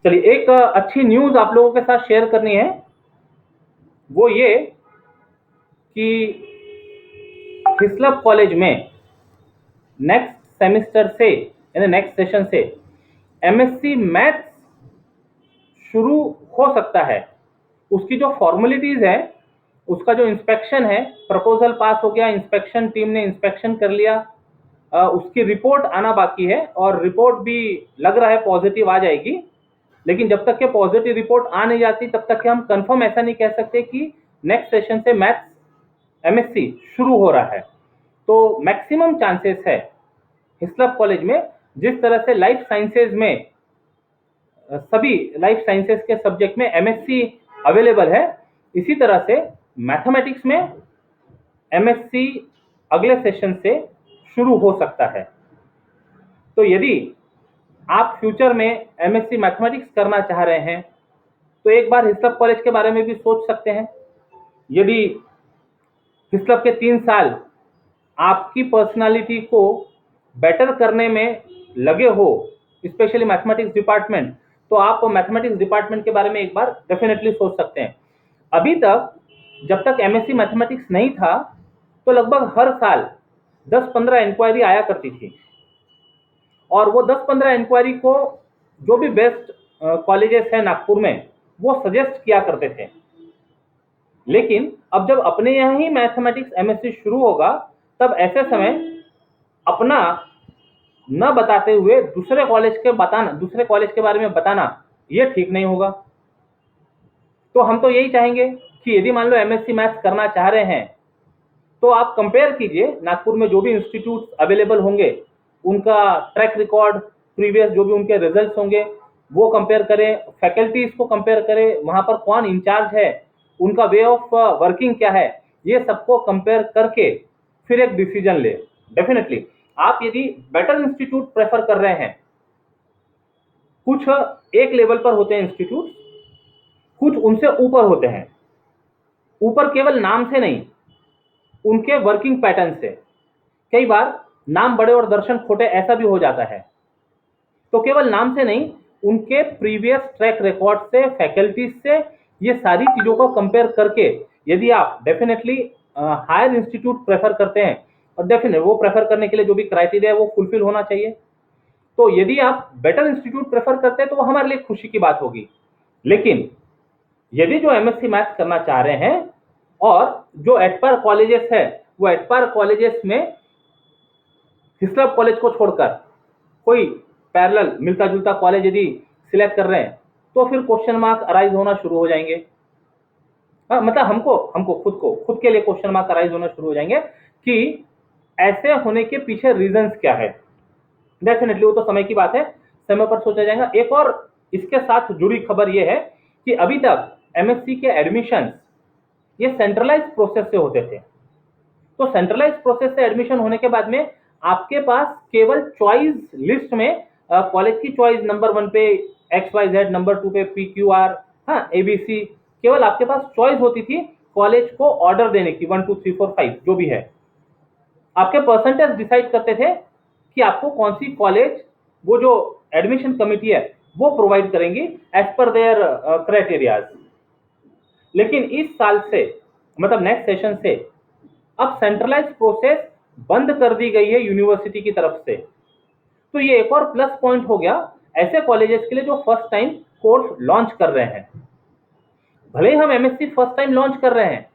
चलिए, एक अच्छी न्यूज़ आप लोगों के साथ शेयर करनी है, वो ये कि हिस्लप कॉलेज में नेक्स्ट सेमेस्टर से यानी नेक्स्ट सेशन से एमएससी मैथ्स शुरू हो सकता है। उसकी जो फॉर्मेलिटीज़ है, उसका जो इंस्पेक्शन है, प्रपोजल पास हो गया, इंस्पेक्शन टीम ने इंस्पेक्शन कर लिया, उसकी रिपोर्ट आना बाकी है और रिपोर्ट भी लग रहा है पॉजिटिव आ जाएगी। लेकिन जब तक के पॉजिटिव रिपोर्ट आ नहीं जाती तब तक के हम कंफर्म ऐसा नहीं कह सकते कि नेक्स्ट सेशन से मैथ्स एमएससी शुरू हो रहा है। तो मैक्सिमम चांसेस है हिस्लप कॉलेज में, जिस तरह से लाइफ साइंसेज में सभी लाइफ साइंसेज के सब्जेक्ट में एमएससी अवेलेबल है, इसी तरह से मैथमेटिक्स में एमएससी अगले सेशन से शुरू हो सकता है। तो यदि आप फ्यूचर में एमएससी मैथमेटिक्स करना चाह रहे हैं तो एक बार हिस्लप कॉलेज के बारे में भी सोच सकते हैं। यदि हिस्लप के 3 साल आपकी पर्सनालिटी को बेटर करने में लगे हो, स्पेशली मैथमेटिक्स डिपार्टमेंट, तो आप मैथमेटिक्स डिपार्टमेंट के बारे में एक बार डेफिनेटली सोच सकते हैं। अभी तक जब तक एमएससी मैथमेटिक्स नहीं था तो लगभग हर साल 10-15 इंक्वायरी आया करती थी और वो 10-15 इंक्वायरी को जो भी बेस्ट कॉलेजेस हैं नागपुर में वो सजेस्ट किया करते थे। लेकिन अब जब अपने यहाँ ही मैथमेटिक्स एमएससी शुरू होगा तब ऐसे समय अपना न बताते हुए दूसरे कॉलेज के बारे में बताना ये ठीक नहीं होगा। तो हम तो यही चाहेंगे कि यदि मान लो एमएससी मैथ्स करना चाह रहे हैं तो आप कंपेयर कीजिए नागपुर में जो भी इंस्टीट्यूट अवेलेबल होंगे, उनका ट्रैक रिकॉर्ड, प्रीवियस जो भी उनके रिजल्ट्स होंगे वो कंपेयर करें, फैकल्टीज को कंपेयर करें, वहां पर कौन इंचार्ज है, उनका वे ऑफ वर्किंग क्या है, ये सबको कंपेयर करके फिर एक डिसीजन ले। डेफिनेटली आप यदि बेटर इंस्टीट्यूट प्रेफर कर रहे हैं, कुछ एक लेवल पर होते हैं इंस्टीट्यूट, कुछ उनसे ऊपर होते हैं, ऊपर केवल नाम से नहीं उनके वर्किंग पैटर्न से। कई बार नाम बड़े और दर्शन खोटे ऐसा भी हो जाता है। तो केवल नाम से नहीं, उनके प्रीवियस ट्रैक रिकॉर्ड से, फैकल्टीज से, ये सारी चीज़ों को कंपेयर करके यदि आप डेफिनेटली हायर इंस्टीट्यूट प्रेफर करते हैं, और डेफिनेट वो प्रेफर करने के लिए जो भी क्राइटेरिया है वो फुलफिल होना चाहिए, तो यदि आप बेटर इंस्टीट्यूट प्रेफर करते हैं तो वो हमारे लिए खुशी की बात होगी। लेकिन यदि जो एमएससी मैथ्स करना चाह रहे हैं और जो एटपार कॉलेजेस है, वो एटपार कॉलेजेस में हिस्लप कॉलेज को छोड़कर कोई पैरेलल मिलता जुलता कॉलेज यदि सिलेक्ट कर रहे हैं तो फिर क्वेश्चन मार्क अराइज होना शुरू हो जाएंगे। मतलब हमको खुद के लिए क्वेश्चन मार्क अराइज होना शुरू हो जाएंगे कि ऐसे होने के पीछे रीजंस क्या है। डेफिनेटली वो तो समय की बात है, समय पर सोचा जाएगा। एक और इसके साथ जुड़ी खबर ये है कि अभी तक एमएससी के एडमिशंस ये सेंट्रलाइज प्रोसेस से होते थे। तो सेंट्रलाइज प्रोसेस से एडमिशन होने के बाद में आपके पास केवल चॉइस लिस्ट में कॉलेज की चॉइस नंबर 1 पे XYZ, नंबर 2 पे PQR, हाँ ABC, केवल आपके पास चॉइस होती थी कॉलेज को ऑर्डर देने की, 1 2 3 4 5 जो भी है। आपके परसेंटेज डिसाइड करते थे कि आपको कौन सी कॉलेज वो जो एडमिशन कमिटी है वो प्रोवाइड करेंगी एज पर देयर क्राइटेरियाज। लेकिन इस साल से, मतलब नेक्स्ट सेशन से, अब सेंट्रलाइज प्रोसेस बंद कर दी गई है यूनिवर्सिटी की तरफ से। तो ये एक और प्लस पॉइंट हो गया ऐसे कॉलेजेस के लिए जो फर्स्ट टाइम कोर्स लॉन्च कर रहे हैं। भले ही हम एमएससी फर्स्ट टाइम लॉन्च कर रहे हैं,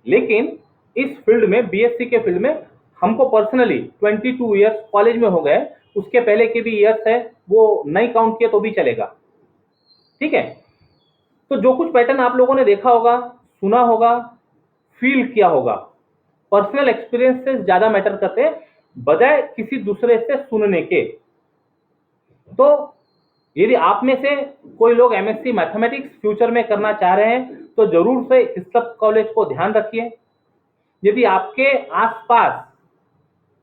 लेकिन इस फील्ड में, बीएससी के फील्ड में, हमको पर्सनली 22 ईयर्स कॉलेज में हो गए, उसके पहले के भी ईयर्स है वो नहीं काउंट किए तो भी चलेगा। ठीक है, तो जो कुछ पैटर्न आप लोगों ने देखा होगा, सुना होगा, फील किया होगा, पर्सनल एक्सपीरियंस से ज्यादा मैटर करते हैं बजाय किसी दूसरे से सुनने के। तो यदि आप में से कोई लोग एमएससी मैथमेटिक्स फ्यूचर में करना चाह रहे हैं तो जरूर से हिस्लप कॉलेज को ध्यान रखिए। यदि आपके आसपास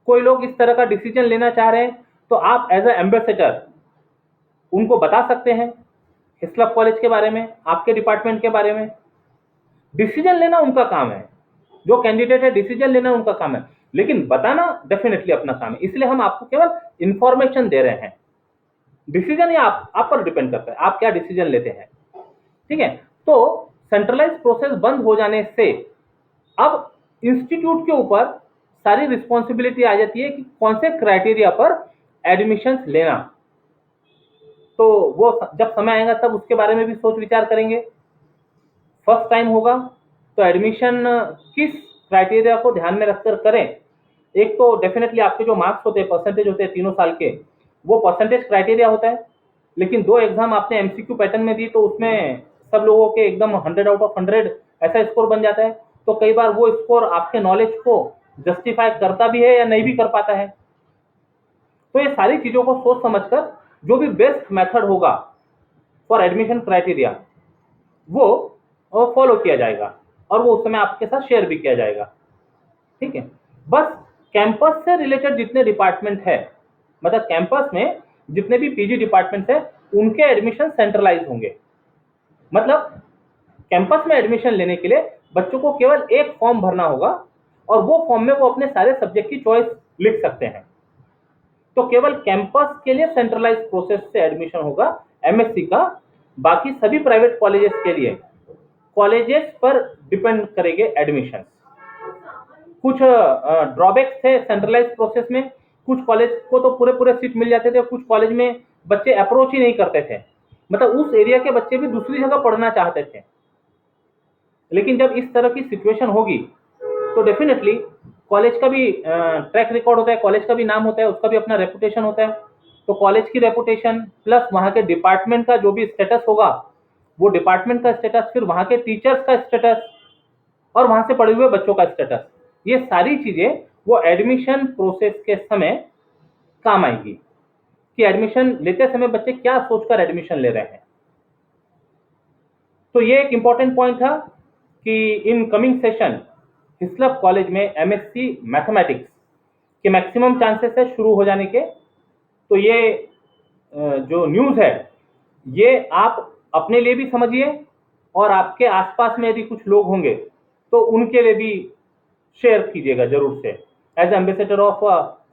कोई लोग इस तरह का डिसीजन लेना चाह रहे हैं तो आप एज ए एम्बेसडर उनको बता सकते हैं हिस्लप कॉलेज के बारे में, आपके डिपार्टमेंट के बारे में। डिसीजन लेना उनका काम है, जो कैंडिडेट है डिसीजन लेना उनका काम है, लेकिन बताना डेफिनेटली अपना काम है। इसलिए हम आपको केवल इंफॉर्मेशन दे रहे हैं। डिसीजन ये आप पर डिपेंड करता है, आप क्या डिसीजन लेते हैं। ठीक है, तो सेंट्रलाइज प्रोसेस बंद हो जाने से अब इंस्टीट्यूट के ऊपर सारी रिस्पॉन्सिबिलिटी आ जाती है कि कौन से क्राइटेरिया पर एडमिशंस लेना। तो वो जब समय आएगा तब उसके बारे में भी सोच विचार करेंगे। फर्स्ट टाइम होगा तो एडमिशन किस क्राइटेरिया को ध्यान में रखकर करें। एक तो डेफिनेटली आपके जो मार्क्स होते हैं, परसेंटेज होते हैं तीनों साल के, वो परसेंटेज क्राइटेरिया होता है। लेकिन दो एग्जाम आपने एमसीक्यू पैटर्न में दी तो उसमें सब लोगों के एकदम 100 आउट ऑफ 100 ऐसा स्कोर बन जाता है। तो कई बार वो स्कोर आपके नॉलेज को जस्टिफाई करता भी है या नहीं भी कर पाता है। तो ये सारी चीज़ों को सोच समझकर जो भी बेस्ट मेथड होगा फॉर एडमिशन क्राइटेरिया वो फॉलो किया जाएगा और वो उस समय आपके साथ शेयर भी किया जाएगा। ठीक है, बस कैंपस से रिलेटेड जितने डिपार्टमेंट है, मतलब कैंपस में जितने भी पीजी डिपार्टमेंट है, उनके एडमिशन सेंट्रलाइज होंगे। मतलब कैंपस में एडमिशन लेने के लिए बच्चों को केवल एक फॉर्म भरना होगा और वो फॉर्म में वो अपने सारे सब्जेक्ट की चॉइस लिख सकते हैं। तो केवल कैंपस के लिए सेंट्रलाइज प्रोसेस से एडमिशन होगा एमएससी का। बाकी सभी प्राइवेट कॉलेजेस के लिए कॉलेजेस पर डिपेंड करेंगे एडमिशन। कुछ ड्रॉबैक्स थे सेंट्रलाइज प्रोसेस में। कुछ कॉलेज को तो पूरे पूरे सीट मिल जाते थे, कुछ कॉलेज में बच्चे अप्रोच ही नहीं करते थे, मतलब उस एरिया के बच्चे भी दूसरी जगह पढ़ना चाहते थे। लेकिन जब इस तरह की सिचुएशन होगी तो डेफिनेटली कॉलेज का भी ट्रैक रिकॉर्ड होता है, कॉलेज का भी नाम होता है, उसका भी अपना रेपुटेशन होता है। तो कॉलेज की रेपुटेशन प्लस वहाँ के डिपार्टमेंट का जो भी स्टेटस होगा, वो डिपार्टमेंट का स्टेटस, फिर वहाँ के टीचर्स का स्टेटस और वहाँ से पढ़े हुए बच्चों का स्टेटस, ये सारी चीज़ें वो एडमिशन प्रोसेस के समय काम आएगी कि एडमिशन लेते समय बच्चे क्या सोचकर एडमिशन ले रहे हैं। तो ये एक इम्पॉर्टेंट पॉइंट था कि इन कमिंग सेशन हिस्लप कॉलेज में एमएससी मैथमेटिक्स के मैक्सिमम चांसेस है शुरू हो जाने के। तो ये जो न्यूज़ है ये आप अपने लिए भी समझिए और आपके आसपास में यदि कुछ लोग होंगे तो उनके लिए भी शेयर कीजिएगा जरूर से, as ambassador of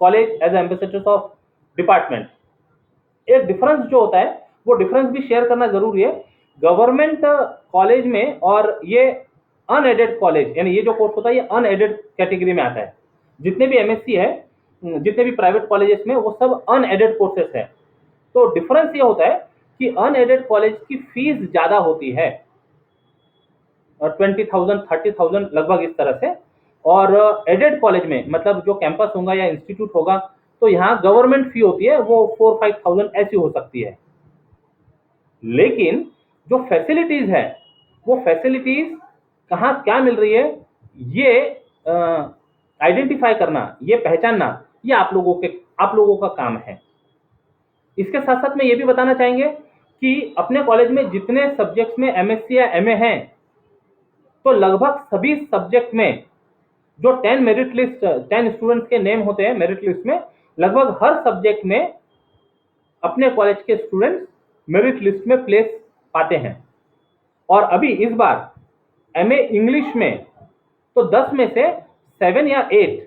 college, as ambassador of department. एक डिफरेंस जो होता है वो डिफरेंस भी शेयर करना जरूरी है। गवर्नमेंट कॉलेज में और ये अनएडेड कॉलेज, यानी ये जो कोर्स होता है ये अनएडेड कैटेगरी में आता है। जितने भी एमएससी है, जितने भी प्राइवेट कॉलेजेस में, वो सब अनएडेड कोर्सेस है। तो डिफरेंस ये होता है कि अनएडेड कॉलेज की फीस ज़्यादा होती है, 20,000 30,000 लगभग इस तरह से। और एडेड कॉलेज में, मतलब जो कैंपस होगा या इंस्टीट्यूट होगा, तो यहाँ गवर्नमेंट फी होती है वो 4-5,000 ऐसी हो सकती है। लेकिन जो फैसिलिटीज़ है वो फैसिलिटीज़ कहाँ क्या मिल रही है, ये आइडेंटिफाई करना, ये पहचानना, ये आप लोगों का काम है। इसके साथ साथ में ये भी बताना चाहेंगे कि अपने कॉलेज में जितने सब्जेक्ट्स में एमएससी या एमए हैं, तो लगभग सभी सब्जेक्ट में जो 10 स्टूडेंट्स के नेम होते हैं मेरिट लिस्ट में, लगभग हर सब्जेक्ट में अपने कॉलेज के स्टूडेंट्स मेरिट लिस्ट में प्लेस पाते हैं। और अभी इस बार एमए इंग्लिश में तो 10 में से 7 या 8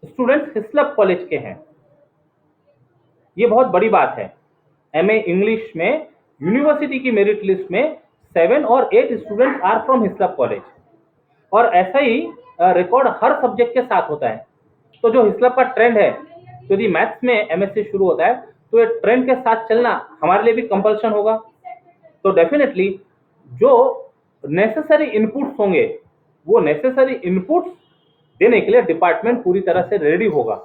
स्टूडेंट्स हिस्लप कॉलेज के हैं। ये बहुत बड़ी बात है। एमए इंग्लिश में यूनिवर्सिटी की मेरिट लिस्ट में 7 और 8 स्टूडेंट्स आर फ्रॉम हिस्लप कॉलेज। और ऐसा ही रिकॉर्ड हर सब्जेक्ट के साथ होता है। तो जो हिस्लप का ट्रेंड है, तो यदि मैथ्स में एमएससी शुरू होता है तो ये ट्रेंड के साथ चलना हमारे लिए भी कंपल्शन होगा। तो डेफिनेटली जो नेसेसरी इनपुट्स होंगे, वो नेसेसरी इनपुट्स देने के लिए डिपार्टमेंट पूरी तरह से रेडी होगा।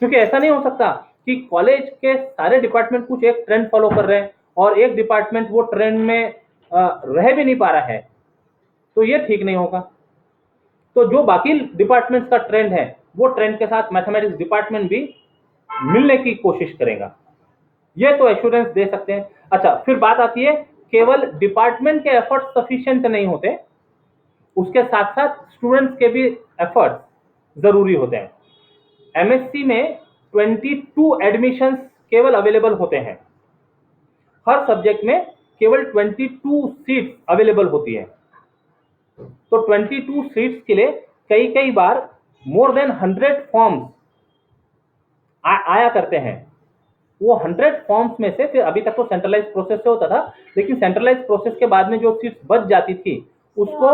क्योंकि ऐसा नहीं हो सकता कि कॉलेज के सारे डिपार्टमेंट कुछ एक ट्रेंड फॉलो कर रहे हैं और एक डिपार्टमेंट वो ट्रेंड में रह भी नहीं पा रहा है, तो ये ठीक नहीं होगा। तो जो बाकी डिपार्टमेंट्स का ट्रेंड है, वो ट्रेंड के साथ मैथमेटिक्स डिपार्टमेंट भी मिलने की कोशिश करेगा, ये तो एश्योरेंस दे सकते हैं। अच्छा, फिर बात आती है, केवल डिपार्टमेंट के एफर्ट्स सफिशिएंट नहीं होते, उसके साथ साथ स्टूडेंट्स के भी एफर्ट्स जरूरी होते हैं। एमएससी में 22 एडमिशंस केवल अवेलेबल होते हैं, हर सब्जेक्ट में केवल 22 सीट्स अवेलेबल होती है। तो 22 सीट्स के लिए कई कई बार मोर देन 100 फॉर्म्स आया करते हैं। वो 100 फॉर्म्स में से, फिर अभी तक तो सेंट्रलाइज प्रोसेस से होता था, लेकिन सेंट्रलाइज प्रोसेस के बाद में जो सीट्स बच जाती थी उसको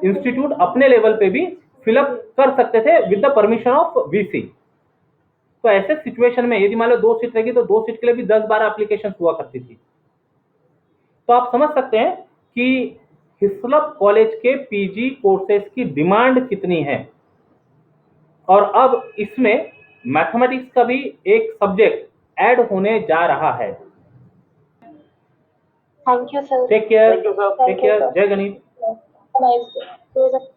इंस्टीट्यूट अपने लेवल पे भी फिलअप कर सकते थे with the permission of VC. तो ऐसे सिचुएशन में यदि मान लो 2 सीट रहेगी तो 2 सीट के लिए भी 10-12 एप्लीकेशन हुआ करती थी। तो आप समझ सकते हैं कि हिस्लॉप कॉलेज के पीजी कोर्सेज की डिमांड कितनी है। और अब इसमें मैथमेटिक्स का भी एक सब्जेक्ट ऐड होने जा रहा है। Thank you, sir. Take care, Thank you, sir. Take care, जय गणित। Nice day.